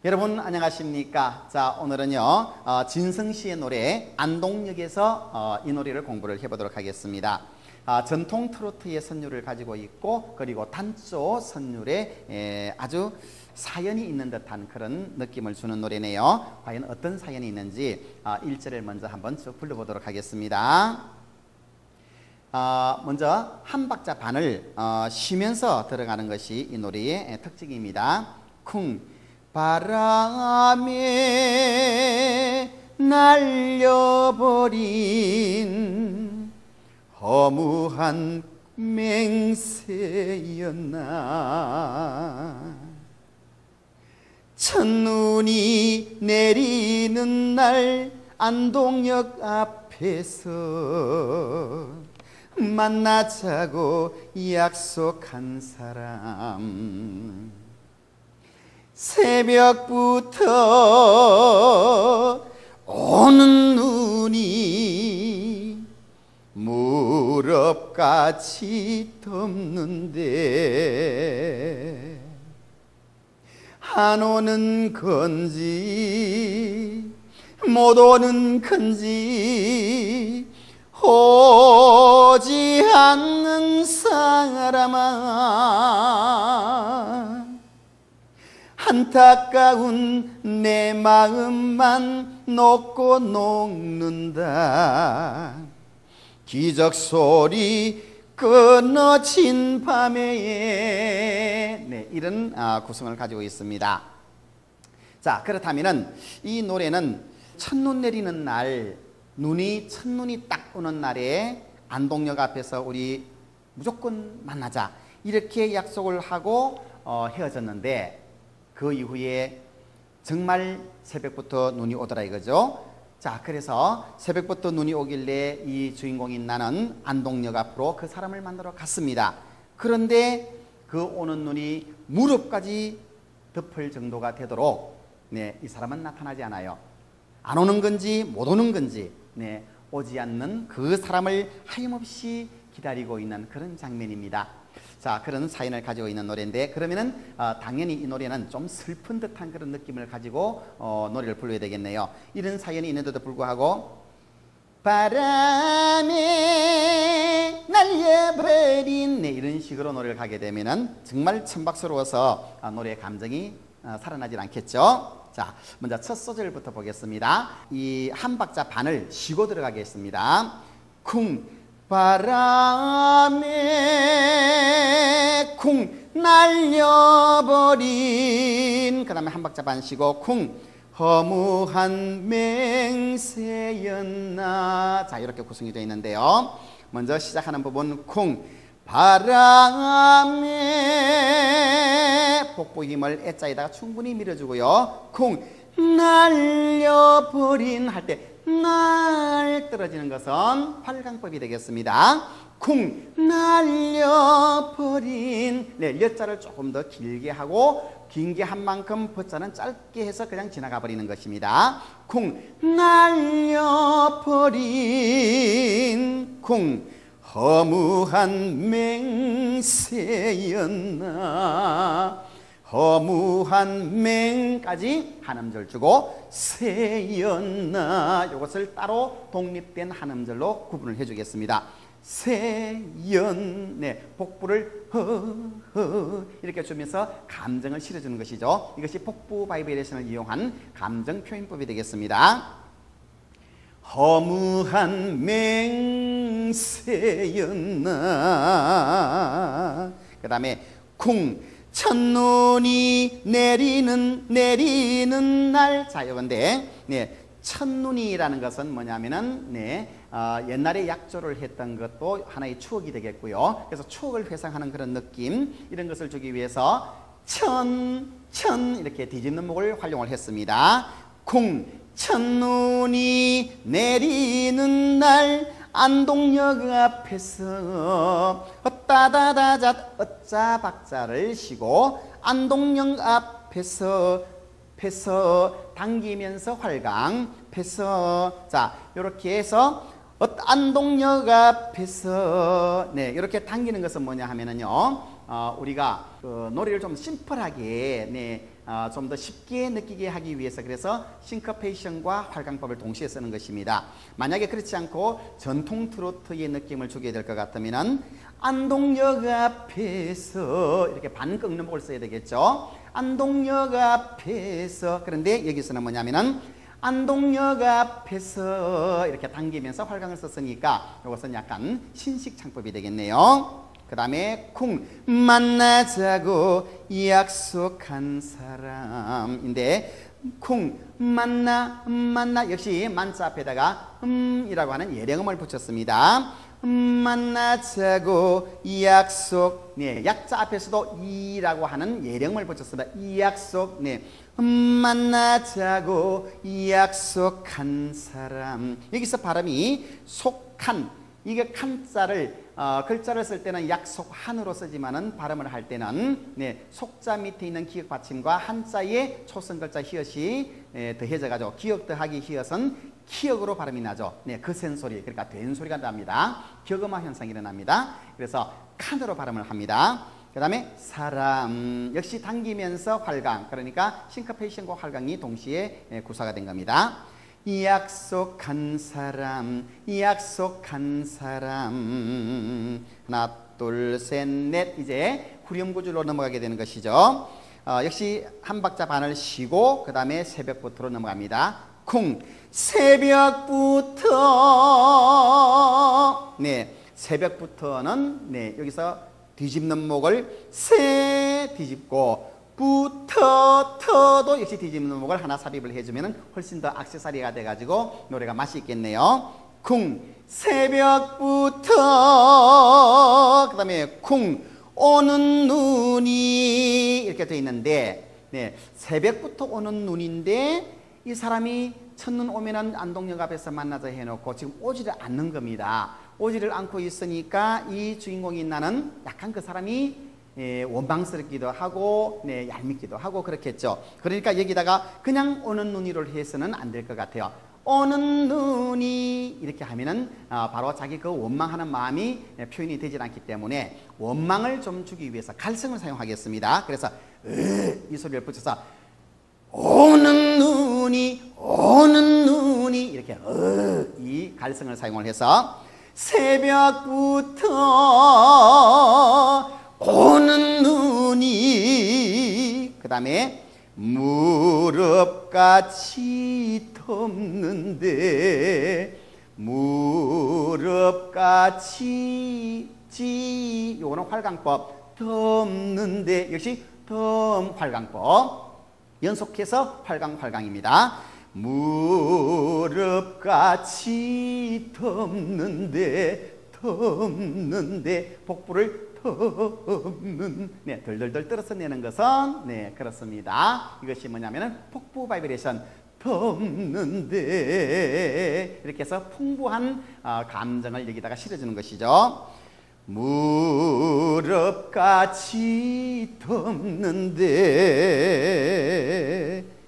여러분 안녕하십니까? 자, 오늘은요 진성씨의 노래 안동역에서 이 노래를 공부를 해보도록 하겠습니다. 전통 트로트의 선율을 가지고 있고 그리고 단조 선율에 아주 사연이 있는 듯한 그런 느낌을 주는 노래네요. 과연 어떤 사연이 있는지 1절을 먼저 한번 쭉 불러보도록 하겠습니다. 먼저 한 박자 반을 쉬면서 들어가는 것이 이 노래의 특징입니다. 쿵 바람에 날려버린 허무한 맹세였나. 첫눈이 내리는 날 안동역 앞에서 만나자고 약속한 사람, 새벽부터 오는 눈이 무릎같이 덮는데 안 오는 건지 못 오는 건지 오지 않는 사람아, 안타까운 내 마음만 녹고 녹는다. 기적소리 끊어진 밤에, 네, 이런 구성을 가지고 있습니다. 자, 그렇다면은 이 노래는 첫눈 내리는 날, 첫눈이 딱 오는 날에 안동역 앞에서 우리 무조건 만나자 이렇게 약속을 하고 헤어졌는데 그 이후에 정말 새벽부터 눈이 오더라 이거죠. 자, 그래서 새벽부터 눈이 오길래 이 주인공인 나는 안동역 앞으로 그 사람을 만나러 갔습니다. 그런데 그 오는 눈이 무릎까지 덮을 정도가 되도록, 네, 이 사람은 나타나지 않아요. 안 오는 건지 못 오는 건지, 네, 오지 않는 그 사람을 하염없이 기다리고 있는 그런 장면입니다. 자, 그런 사연을 가지고 있는 노래인데, 그러면은 당연히 이 노래는 좀 슬픈 듯한 그런 느낌을 가지고 노래를 불러야 되겠네요. 이런 사연이 있는데도 불구하고 바람에 날려버린, 네, 이런 식으로 노래를 가게 되면은 정말 천박스러워서 노래의 감정이 살아나질 않겠죠. 자, 먼저 첫 소절부터 보겠습니다. 이 한 박자 반을 쉬고 들어가겠습니다. 쿵 바람에 쿵 날려버린, 그 다음에 한 박자 반 쉬고 쿵 허무한 맹세였나. 자, 이렇게 구성이 되어 있는데요. 먼저 시작하는 부분 쿵 바람에 복부 힘을 애자에다가 충분히 밀어주고요. 쿵 날려버린 할 때 날 떨어지는 것은 활강법이 되겠습니다. 쿵 날려버린, 네, 려자를 조금 더 길게 하고 긴 게 한 만큼 버자는 짧게 해서 그냥 지나가 버리는 것입니다. 쿵 날려버린 쿵 허무한 맹세였나. 허무한 맹까지 한 음절 주고 세였나, 이것을 따로 독립된 한 음절로 구분을 해주겠습니다. 세연, 네, 복부를 허 이렇게 주면서 감정을 실어주는 것이죠. 이것이 복부 바이브레이션을 이용한 감정 표현법이 되겠습니다. 허무한 맹세였나. 그 다음에 쿵 첫눈이 내리는 날. 자, 이건데, 네, 첫눈이라는 것은 뭐냐면은, 네, 옛날에 약조를 했던 것도 하나의 추억이 되겠고요. 그래서 추억을 회상하는 그런 느낌, 이런 것을 주기 위해서 천 이렇게 뒤집는 목을 활용을 했습니다. 쿵 첫눈이 내리는 날 안동역 앞에서 따다다자 어자 박자를 쉬고 안동역 앞에서 당기면서 활강 패서. 자, 이렇게 해서 안동역 앞에서, 네, 이렇게 당기는 것은 뭐냐 하면은요, 우리가 노래를 좀 심플하게 좀 더 쉽게 느끼게 하기 위해서 그래서 싱커페이션과 활강법을 동시에 쓰는 것입니다. 만약에 그렇지 않고 전통 트로트의 느낌을 주게 될 것 같으면 안동역 앞에서 이렇게 반 꺾는 목을 써야 되겠죠. 안동역 앞에서. 그런데 여기서는 뭐냐면은 안동역 앞에서 이렇게 당기면서 활강을 썼으니까 이것은 약간 신식 창법이 되겠네요. 그 다음에 쿵 만나자고 약속한 사람인데 쿵 만나 역시 만자 앞에다가 이라고 하는 예령음을 붙였습니다. 만나자고 약속. 약자 앞에서도 이라고 하는 예령음을 붙였습니다. 이 약속. 만나자고 약속한 사람. 여기서 발음이 속한, 이게 칸자를 글자를 쓸 때는 약속한으로 쓰지만은 발음을 할 때는 속자 밑에 있는 기역 받침과 한자의 초성 글자 히읗이 더해져 가지고 기역 더하기 히읗은 키역으로 발음이 나죠. 거센 소리, 그러니까 된 소리가 납니다. 격음화 현상이 일어납니다. 그래서 칸으로 발음을 합니다. 그 다음에 사람 역시 당기면서 활강, 그러니까 싱커페이션과 활강이 동시에 구사가 된 겁니다. 약속한 사람, 약속한 사람. 하나, 둘, 셋, 넷. 이제 후렴구절로 넘어가게 되는 것이죠. 역시 한 박자 반을 쉬고 그 다음에 새벽부터로 넘어갑니다. 쿵 새벽부터. 새벽부터는 여기서 뒤집는 목을 새 뒤집고 터도 역시 뒤집는 목을 하나 삽입을 해주면 훨씬 더 액세서리가 돼가지고 노래가 맛이 있겠네요. 쿵 새벽부터. 그 다음에 쿵 오는 눈이 이렇게 되어 있는데 새벽부터 오는 눈인데 이 사람이 첫눈 오면은 안동역 앞에서 만나자 해놓고 지금 오지를 않는 겁니다. 오지를 않고 있으니까 이 주인공이 나는 약간 그 사람이 원망스럽기도 하고 얄밉기도 하고 그렇겠죠. 그러니까 여기다가 그냥 오는 눈이를 해서는 안 될 것 같아요. 오는 눈이 이렇게 하면은 바로 자기 그 원망하는 마음이 표현이 되질 않기 때문에 원망을 좀 주기 위해서 갈성을 사용하겠습니다. 그래서 이 소리를 붙여서 오는 눈이 이렇게 이 갈성을 사용을 해서 새벽부터 오는 눈이. 그 다음에 무릎같이 덮는데 무릎같이 요거는 활강법. 덮는데 역시 활강법. 연속해서 활강입니다. 무릎같이 덮는데 복부를 덮는 덜덜덜 떨어서 내는 것은 그렇습니다. 이것이 뭐냐면은 복부 바이브레이션 덮는데 이렇게 해서 풍부한 감정을 여기다가 실어주는 것이죠. 무릎같이 덮는데.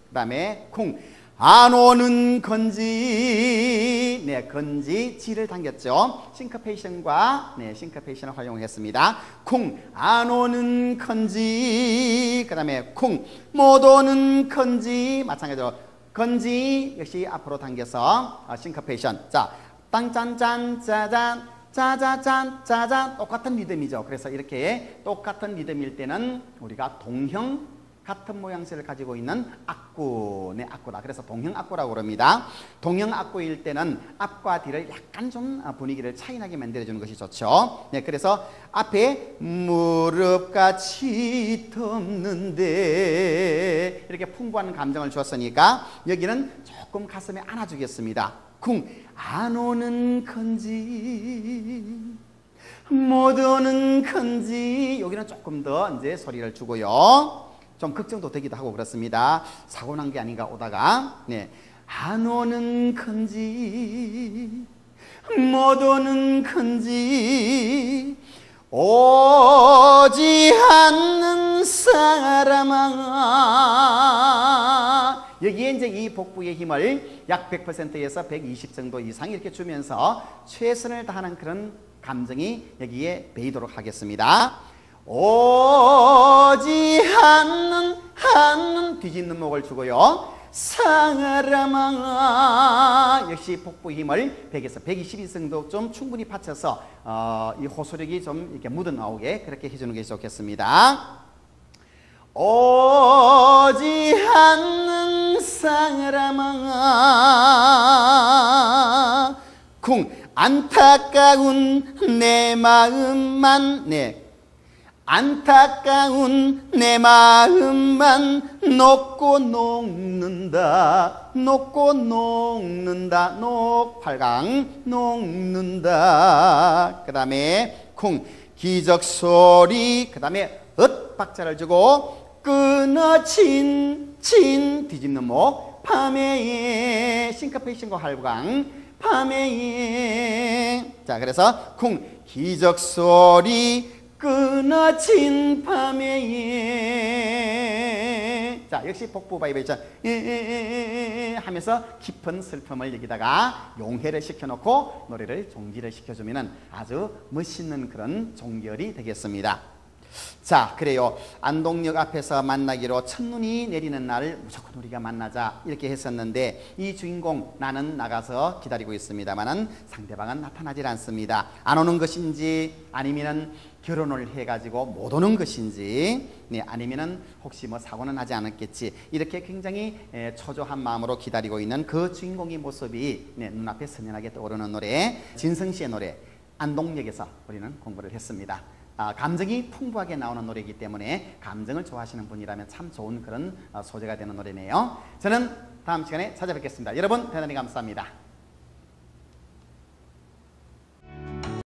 그 다음에 쿵 안 오는 건지. 건지 지를 당겼죠. 싱커페이션과 싱커페이션을 활용했습니다. 쿵 안 오는 건지. 그 다음에 쿵 못 오는 건지. 마찬가지로 건지 역시 앞으로 당겨서 싱커페이션. 자, 땅짠짠 짜잔 짜자잔 짜잔 똑같은 리듬이죠. 그래서 이렇게 똑같은 리듬일 때는 우리가 동형 같은 모양새를 가지고 있는 악구, 악구다. 그래서 동형악구라고 그럽니다. 동형악구일 때는 앞과 뒤를 약간 좀 분위기를 차이나게 만들어주는 것이 좋죠. 그래서 앞에 무릎같이 덮는데 이렇게 풍부한 감정을 주었으니까 여기는 조금 가슴에 안아주겠습니다. 쿵 안 오는 건지 못 오는 건지. 여기는 조금 더 이제 소리를 주고요. 좀 걱정도 되기도 하고 그렇습니다. 사고 난 게 아닌가 오다가. 안 오는 건지 못 오는 건지 오지 않는 사람아. 여기에 이제 이 복부의 힘을 약 100%에서 120 정도 이상 이렇게 주면서 최선을 다하는 그런 감정이 여기에 배이도록 하겠습니다. 오지 않는 뒤집는 목을 주고요. 사람아 역시 복부 힘을 100에서 122승도 좀 충분히 받쳐서 이 호소력이 좀 이렇게 묻어나오게 그렇게 해주는 게 좋겠습니다. 오지 않는 사람아 쿵 안타까운 내 마음만 안타까운 내 마음만 녹고 녹는다 녹 8강 녹는다. 그 다음에 쿵 기적소리 그 다음에 박자를 주고 끊어진 뒤집는 목 밤에 싱크페이션과 할부강 밤에 자 그래서 쿵 기적소리 끊어진 밤에 자 역시 복부 바이브레이션 하면서 깊은 슬픔을 여기다가 용해를 시켜놓고 노래를 종지를 시켜주면 아주 멋있는 그런 종결이 되겠습니다. 자 그래요. 안동역 앞에서 만나기로 첫눈이 내리는 날 무조건 우리가 만나자 이렇게 했었는데 이 주인공 나는 나가서 기다리고 있습니다만은 상대방은 나타나질 않습니다. 안 오는 것인지 아니면은 결혼을 해가지고 못 오는 것인지 아니면은 혹시 뭐 사고는 하지 않았겠지 이렇게 굉장히 초조한 마음으로 기다리고 있는 그 주인공의 모습이 눈앞에 선연하게 떠오르는 노래 진성씨의 노래 안동역에서 우리는 공부를 했습니다. 감정이 풍부하게 나오는 노래이기 때문에 감정을 좋아하시는 분이라면 참 좋은 그런 소재가 되는 노래네요. 저는 다음 시간에 찾아뵙겠습니다. 여러분 대단히 감사합니다.